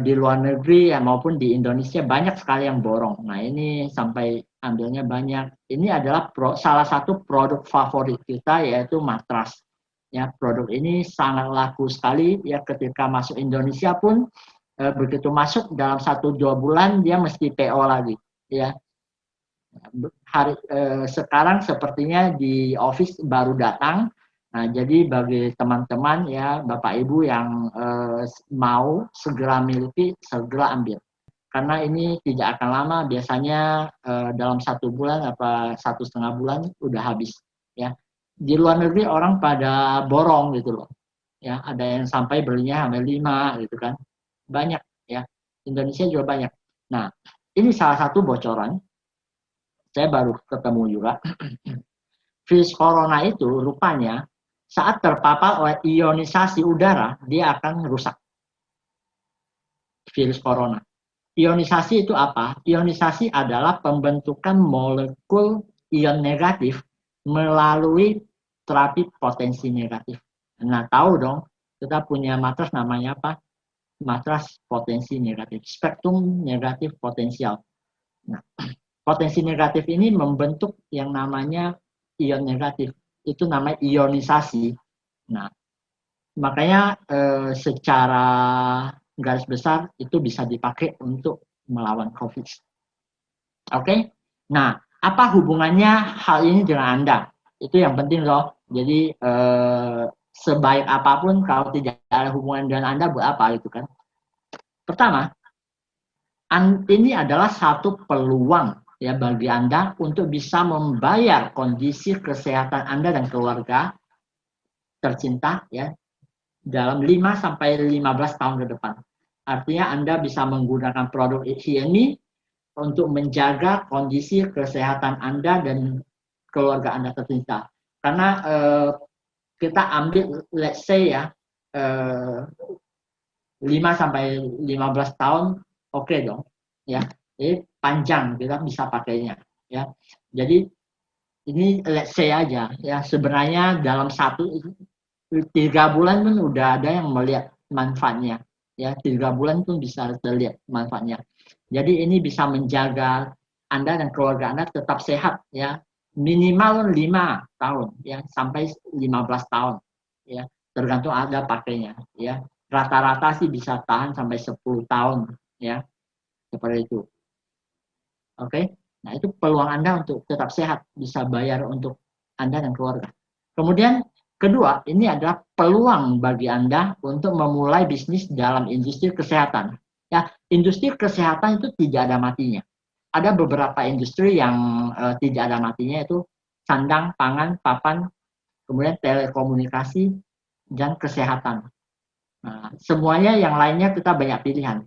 di luar negeri ya, maupun di Indonesia banyak sekali yang borong. Nah, ini sampai ambilnya banyak. Ini adalah salah satu produk favorit kita yaitu matras. Ya, produk ini sangat laku sekali ya, ketika masuk Indonesia pun begitu masuk dalam 1-2 bulan dia mesti PO lagi ya. Sekarang sepertinya di office baru datang. Nah, jadi bagi teman-teman ya, Bapak Ibu yang mau segera miliki, segera ambil. Karena ini tidak akan lama, biasanya dalam 1 bulan apa 1,5 bulan udah habis. Ya, di luar negeri orang pada borong gitu loh. Ya, ada yang sampai belinya sampai 5 gitu kan, banyak ya. Indonesia juga banyak. Nah, ini salah satu bocoran. Saya baru ketemu juga. Virus corona itu rupanya saat terpapar oleh ionisasi udara, dia akan rusak. Virus corona. Ionisasi itu apa? Ionisasi adalah pembentukan molekul ion negatif melalui terapi potensi negatif. Nah, tahu dong, kita punya matras namanya apa? Matras potensi negatif. Spektrum negatif potensial. Nah, potensi negatif ini membentuk yang namanya ion negatif. Itu namanya ionisasi. Nah, makanya secara garis besar itu bisa dipakai untuk melawan COVID. Oke? Nah, apa hubungannya hal ini dengan Anda? Itu yang penting loh. Jadi sebaik apapun kalau tidak ada hubungan dengan Anda, buat apa gitu kan? Pertama, ini adalah satu peluang ya bagi Anda untuk bisa membayar kondisi kesehatan Anda dan keluarga tercinta ya dalam 5 sampai 15 tahun ke depan. Artinya Anda bisa menggunakan produk ini untuk menjaga kondisi kesehatan Anda dan keluarga Anda tercinta. Karena kita ambil let's say ya 5 sampai 15 tahun oke dong ya. Jadi panjang kita bisa pakainya ya. Jadi ini let's say aja ya, sebenarnya dalam 3 bulan pun udah ada yang melihat manfaatnya ya, 3 bulan pun bisa terlihat manfaatnya. Jadi ini bisa menjaga Anda dan keluarga Anda tetap sehat ya, minimal 5 tahun ya sampai 15 tahun ya, tergantung Anda pakainya ya. Rata-rata sih bisa tahan sampai 10 tahun ya, seperti itu. Oke. Nah, itu peluang Anda untuk tetap sehat, bisa bayar untuk Anda dan keluarga. Kemudian kedua, ini adalah peluang bagi Anda untuk memulai bisnis dalam industri kesehatan. Ya, industri kesehatan itu tidak ada matinya. Ada beberapa industri yang tidak ada matinya, itu sandang, pangan, papan, kemudian telekomunikasi, dan kesehatan. Nah, semuanya yang lainnya kita banyak pilihan.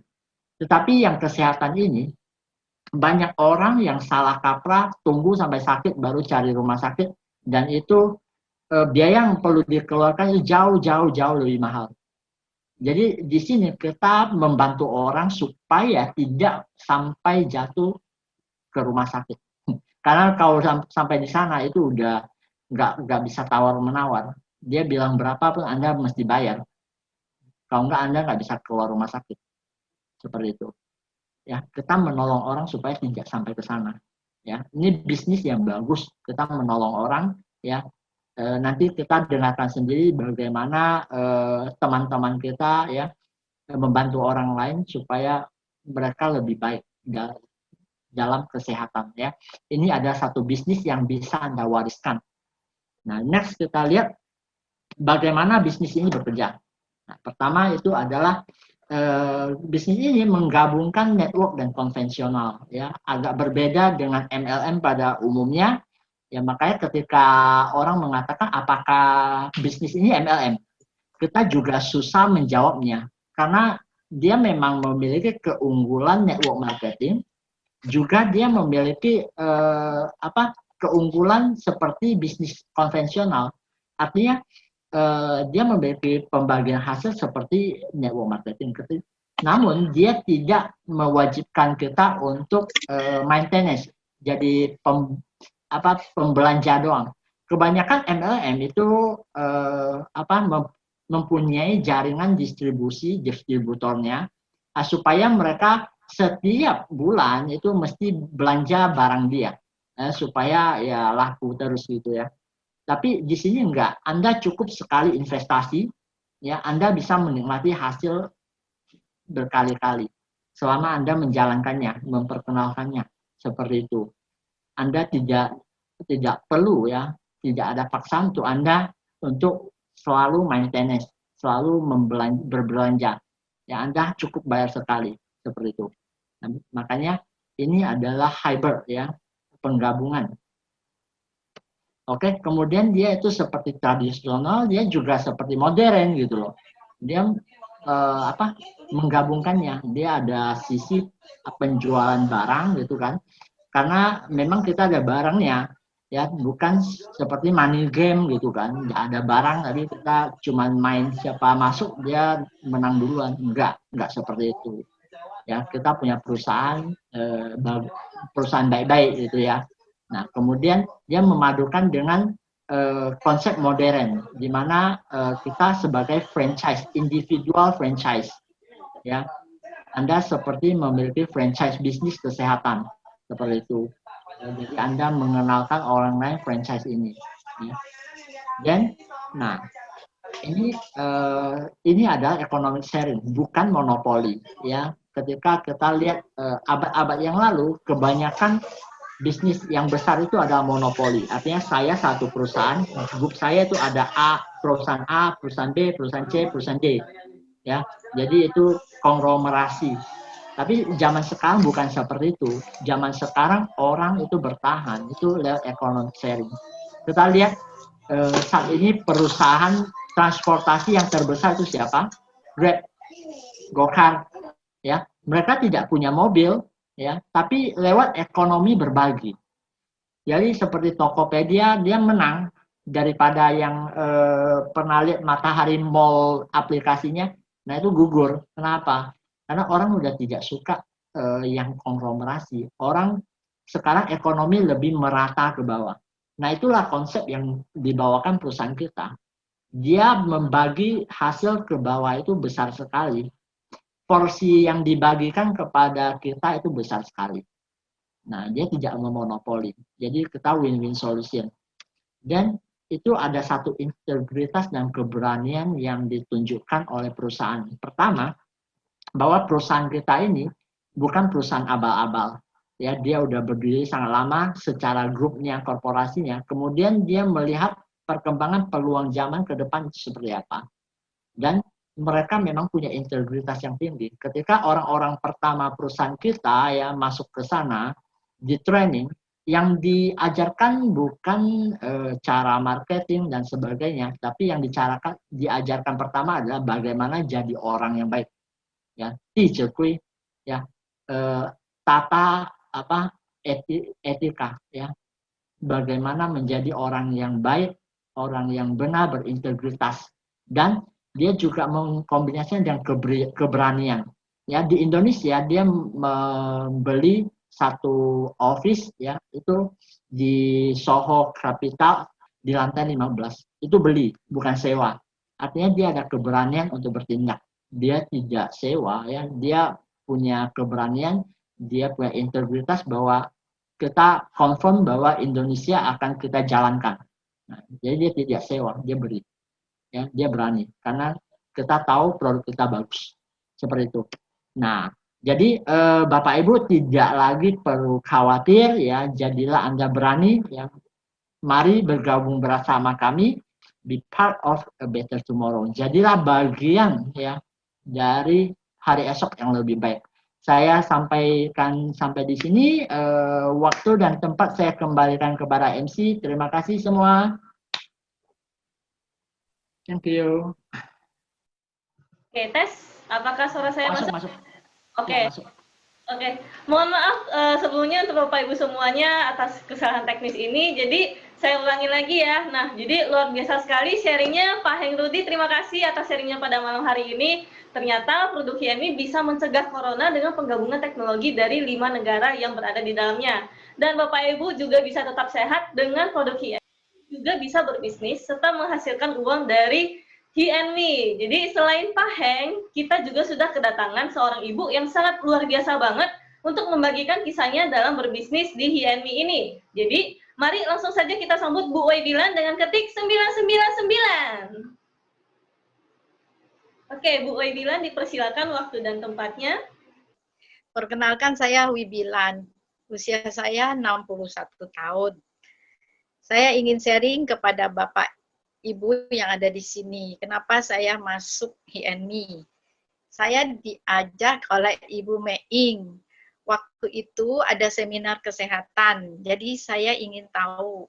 Tetapi yang kesehatan ini, banyak orang yang salah kaprah, tunggu sampai sakit baru cari rumah sakit, dan itu biaya yang perlu dikeluarkan itu jauh lebih mahal. Jadi di sini kita membantu orang supaya tidak sampai jatuh ke rumah sakit. Karena kalau sampai di sana itu udah nggak bisa tawar menawar. Dia bilang berapa pun Anda mesti bayar. Kalau nggak Anda nggak bisa keluar rumah sakit. Seperti itu. Ya, kita menolong orang supaya tidak sampai ke sana. Ya, ini bisnis yang bagus. Kita menolong orang. Ya, nanti kita dengarkan sendiri bagaimana teman-teman kita ya membantu orang lain supaya mereka lebih baik dalam kesehatan ya. Ini ada satu bisnis yang bisa Anda wariskan. Nah, next kita lihat bagaimana bisnis ini bekerja. Nah, pertama itu adalah bisnis ini menggabungkan network dan konvensional ya, agak berbeda dengan MLM pada umumnya. Ya, makanya ketika orang mengatakan apakah bisnis ini MLM, kita juga susah menjawabnya karena dia memang memiliki keunggulan network marketing, juga dia memiliki keunggulan seperti bisnis konvensional. Artinya dia memiliki pembagian hasil seperti network marketing. Namun dia tidak mewajibkan kita untuk maintenance, jadi pembelanja doang. Kebanyakan MLM itu mempunyai jaringan distributornya supaya mereka setiap bulan itu mesti belanja barang dia supaya ya laku terus gitu ya. Tapi di sini enggak, Anda cukup sekali investasi ya, Anda bisa menikmati hasil berkali-kali selama Anda menjalankannya, memperkenalkannya seperti itu. Anda tidak perlu ya, tidak ada paksaan untuk Anda untuk selalu maintenance, selalu berbelanja. Ya, Anda cukup bayar sekali seperti itu. Nah, makanya ini adalah hybrid ya, penggabungan. Oke, kemudian dia itu seperti tradisional, dia juga seperti modern gitu loh. Dia menggabungkannya. Dia ada sisi penjualan barang gitu kan. Karena memang kita ada barangnya, ya bukan seperti money game gitu kan. Nggak ada barang, tapi kita cuma main siapa masuk dia menang duluan. Enggak seperti itu. Ya, kita punya perusahaan baik-baik gitu ya. Nah, kemudian dia memadukan dengan konsep modern, di mana kita sebagai franchise, individual franchise, ya, Anda seperti memiliki franchise bisnis kesehatan, seperti itu. Jadi Anda mengenalkan orang lain franchise ini. Ya. Dan, nah, ini adalah economic sharing, bukan monopoli, ya. Ketika kita lihat abad-abad yang lalu, kebanyakan bisnis yang besar itu adalah monopoli. Artinya saya satu perusahaan, grup saya itu ada perusahaan A, perusahaan B, perusahaan C, perusahaan D. Ya, jadi itu konglomerasi. Tapi zaman sekarang bukan seperti itu. Zaman sekarang orang itu bertahan, itu lewat economic sharing. Kita lihat saat ini perusahaan transportasi yang terbesar itu siapa? Grab, Gokar. Ya, mereka tidak punya mobil, ya, tapi lewat ekonomi berbagi. Jadi seperti Tokopedia, dia menang daripada yang pernah lihat Matahari Mall aplikasinya, nah itu gugur. Kenapa? Karena orang udah tidak suka yang konglomerasi. Orang sekarang ekonomi lebih merata ke bawah. Nah, itulah konsep yang dibawakan perusahaan kita. Dia membagi hasil ke bawah itu besar sekali. Porsi yang dibagikan kepada kita itu besar sekali. Nah, dia tidak memonopoli. Jadi kita win-win solution. Dan itu ada satu integritas dan keberanian yang ditunjukkan oleh perusahaan. Pertama, bahwa perusahaan kita ini bukan perusahaan abal-abal. Ya, dia udah berdiri sangat lama secara grupnya, korporasinya. Kemudian dia melihat perkembangan peluang zaman ke depan seperti apa. Dan mereka memang punya integritas yang tinggi. Ketika orang-orang pertama perusahaan kita ya masuk ke sana di training, yang diajarkan bukan cara marketing dan sebagainya, tapi yang diajarkan pertama adalah bagaimana jadi orang yang baik. Ya, Kui, ya, tata etika, ya, bagaimana menjadi orang yang baik, orang yang benar, berintegritas, dan dia juga mengkombinasikan dengan keberanian. Ya, di Indonesia dia membeli satu office ya itu di Soho Capital di lantai 15. Itu beli, bukan sewa. Artinya dia ada keberanian untuk bertindak. Dia tidak sewa ya, dia punya keberanian, dia punya integritas bahwa kita confirm bahwa Indonesia akan kita jalankan. Nah, jadi dia tidak sewa, dia beri. Ya, dia berani karena kita tahu produk kita bagus. Seperti itu. Nah, jadi Bapak Ibu tidak lagi perlu khawatir ya, jadilah Anda berani ya. Mari bergabung bersama kami, be part of a better tomorrow. Jadilah bagian ya dari hari esok yang lebih baik. Saya sampaikan sampai di sini, waktu dan tempat saya kembalikan kepada MC. Terima kasih semua. Thank you. Oke, tes. Apakah suara saya masuk? Masuk. Oke. Ya, masuk. Oke, mohon maaf sebelumnya untuk Bapak Ibu semuanya atas kesalahan teknis ini. Jadi saya ulangi lagi ya. Nah, jadi luar biasa sekali sharingnya Pak Heng Rudi. Terima kasih atas sharingnya pada malam hari ini. Ternyata produk HIMI bisa mencegah corona dengan penggabungan teknologi dari 5 negara yang berada di dalamnya. Dan Bapak Ibu juga bisa tetap sehat dengan produk HIMI. Juga bisa berbisnis serta menghasilkan uang dari HIMI. Jadi selain Pak Heng, kita juga sudah kedatangan seorang ibu yang sangat luar biasa banget untuk membagikan kisahnya dalam berbisnis di HIMI ini. Jadi mari langsung saja kita sambut Bu Waidilan dengan ketik 999. Oke, Bu Waidilan dipersilakan waktu dan tempatnya. Perkenalkan, saya Wibilan. Usia saya 61 tahun. Saya ingin sharing kepada Bapak Ibu yang ada di sini. Kenapa saya masuk HIMI? Saya diajak oleh Ibu Meing. Waktu itu ada seminar kesehatan. Jadi saya ingin tahu.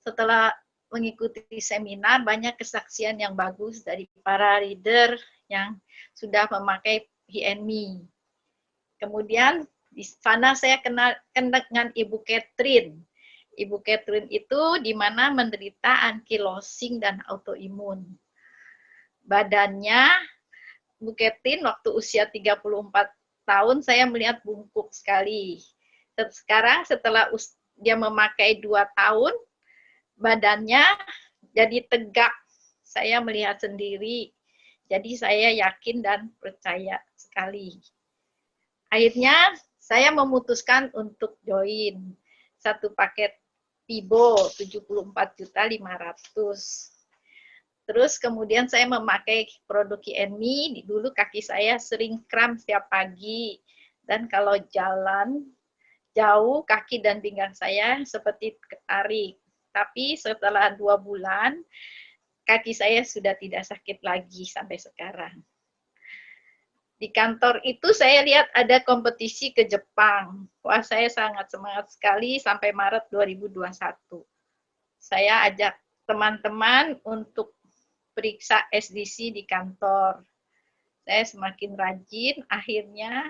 Setelah mengikuti seminar, banyak kesaksian yang bagus dari para leader yang sudah memakai HIMI. Kemudian di sana saya kenal dengan Ibu Catherine. Ibu Catherine itu di mana menderita ankylosing dan autoimun. Badannya Bu Catherine waktu usia 34 tahun saya melihat bungkuk sekali. Sekarang setelah dia memakai 2 tahun, badannya jadi tegak. Saya melihat sendiri. Jadi saya yakin dan percaya sekali. Akhirnya saya memutuskan untuk join satu paket Pibo 74.500. Terus kemudian saya memakai produk HIMI. Dulu kaki saya sering kram setiap pagi, dan kalau jalan jauh kaki dan pinggang saya seperti ketarik. Tapi setelah 2 bulan kaki saya sudah tidak sakit lagi sampai sekarang. Di kantor itu saya lihat ada kompetisi ke Jepang. Wah, saya sangat semangat sekali sampai Maret 2021. Saya ajak teman-teman untuk periksa SDC di kantor. Saya semakin rajin, akhirnya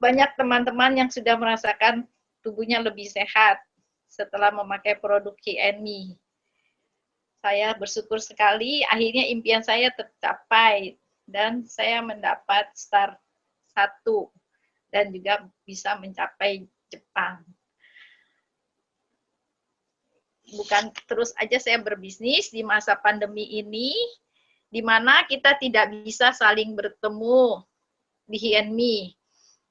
banyak teman-teman yang sudah merasakan tubuhnya lebih sehat setelah memakai produk HIMI. Saya bersyukur sekali, akhirnya impian saya tercapai. Dan saya mendapat star 1 dan juga bisa mencapai Jepang. Bukan terus aja saya berbisnis di masa pandemi ini, di mana kita tidak bisa saling bertemu di HIMI.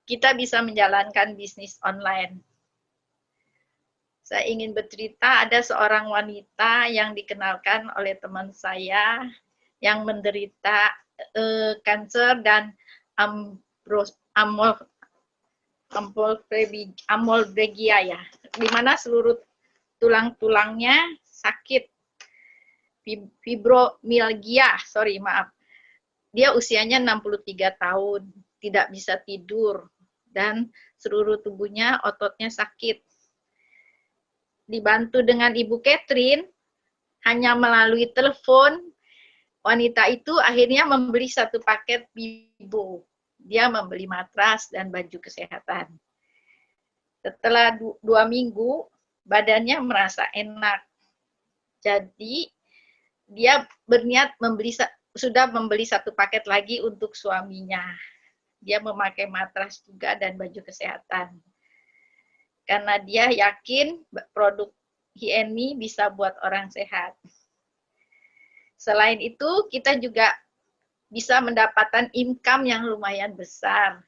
kita bisa menjalankan bisnis online. Saya ingin bercerita, ada seorang wanita yang dikenalkan oleh teman saya yang menderita kanker dan amolbregia ya, di mana seluruh tulang-tulangnya sakit, fibromyalgia, Dia usianya 63 tahun, tidak bisa tidur, dan seluruh tubuhnya ototnya sakit. Dibantu dengan Ibu Catherine, hanya melalui telepon, wanita itu akhirnya membeli satu paket Bibo. Dia membeli matras dan baju kesehatan. Setelah 2 minggu, badannya merasa enak. Jadi, dia berniat sudah membeli satu paket lagi untuk suaminya. Dia memakai matras juga dan baju kesehatan. Karena dia yakin produk HNMI bisa buat orang sehat. Selain itu, kita juga bisa mendapatkan income yang lumayan besar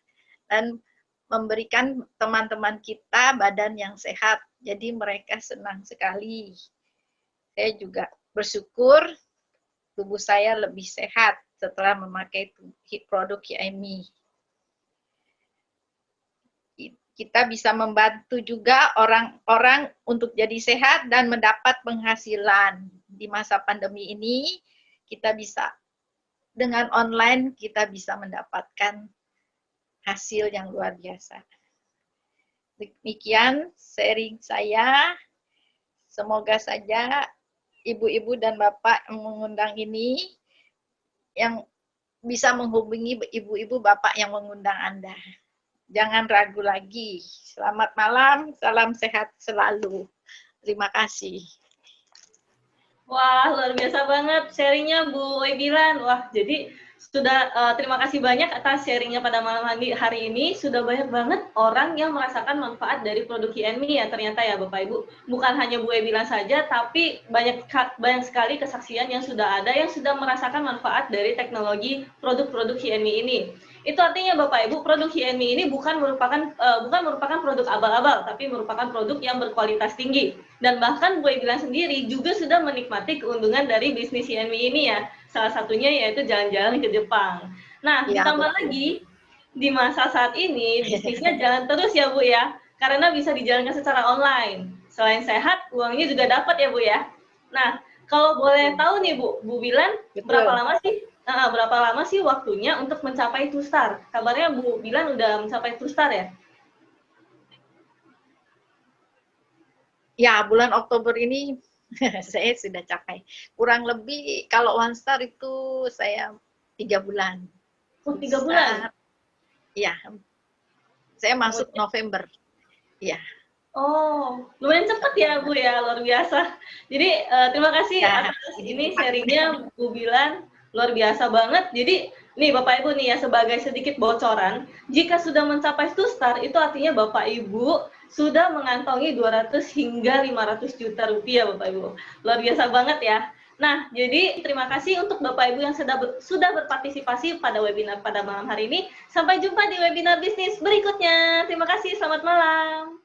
dan memberikan teman-teman kita badan yang sehat. Jadi mereka senang sekali. Saya juga bersyukur tubuh saya lebih sehat setelah memakai produk HNMI. Kita bisa membantu juga orang-orang untuk jadi sehat dan mendapat penghasilan. Di masa pandemi ini, kita bisa, dengan online, kita bisa mendapatkan hasil yang luar biasa. Demikian sharing saya. Semoga saja ibu-ibu dan bapak yang mengundang ini, yang bisa menghubungi ibu-ibu bapak yang mengundang Anda. Jangan ragu lagi. Selamat malam, salam sehat selalu. Terima kasih. Wah, luar biasa banget sharingnya Bu Webilan. Wah, jadi sudah terima kasih banyak atas sharingnya pada malam hari ini. Sudah banyak banget orang yang merasakan manfaat dari produk HNMI ya ternyata ya Bapak Ibu. Bukan hanya Bu Webilan saja, tapi banyak sekali kesaksian yang sudah ada yang sudah merasakan manfaat dari teknologi produk-produk HNMI ini. Itu artinya Bapak Ibu, produk HNMI ini bukan merupakan produk abal-abal, tapi merupakan produk yang berkualitas tinggi. Dan bahkan Bu bilang sendiri juga sudah menikmati keuntungan dari bisnis HNMI ini ya. Salah satunya yaitu jalan-jalan ke Jepang. Nah, Ya, ditambah lagi di masa saat ini bisnisnya jalan terus ya Bu ya, karena bisa dijalankan secara online. Selain sehat, uangnya juga dapat ya Bu ya. Nah, kalau boleh tahu nih Bu bilang berapa lama sih waktunya untuk mencapai 2 star? Kabarnya Bu Bilan udah mencapai 2 star ya? Ya, bulan Oktober ini saya sudah capai. Kurang lebih kalau 1 star itu saya 3 bulan. Oh, 3 bulan? Iya. Saya masuk November. Iya. Oh, lumayan cepat ya Bu ya, luar biasa. Jadi terima kasih ya, atas ini sharingnya Bu Bilan. Luar biasa banget. Jadi, nih Bapak Ibu nih ya, sebagai sedikit bocoran, jika sudah mencapai 2 star, itu artinya Bapak Ibu sudah mengantongi 200 hingga 500 juta rupiah Bapak Ibu. Luar biasa banget ya. Nah, jadi terima kasih untuk Bapak Ibu yang sudah berpartisipasi pada webinar pada malam hari ini. Sampai jumpa di webinar bisnis berikutnya. Terima kasih, selamat malam.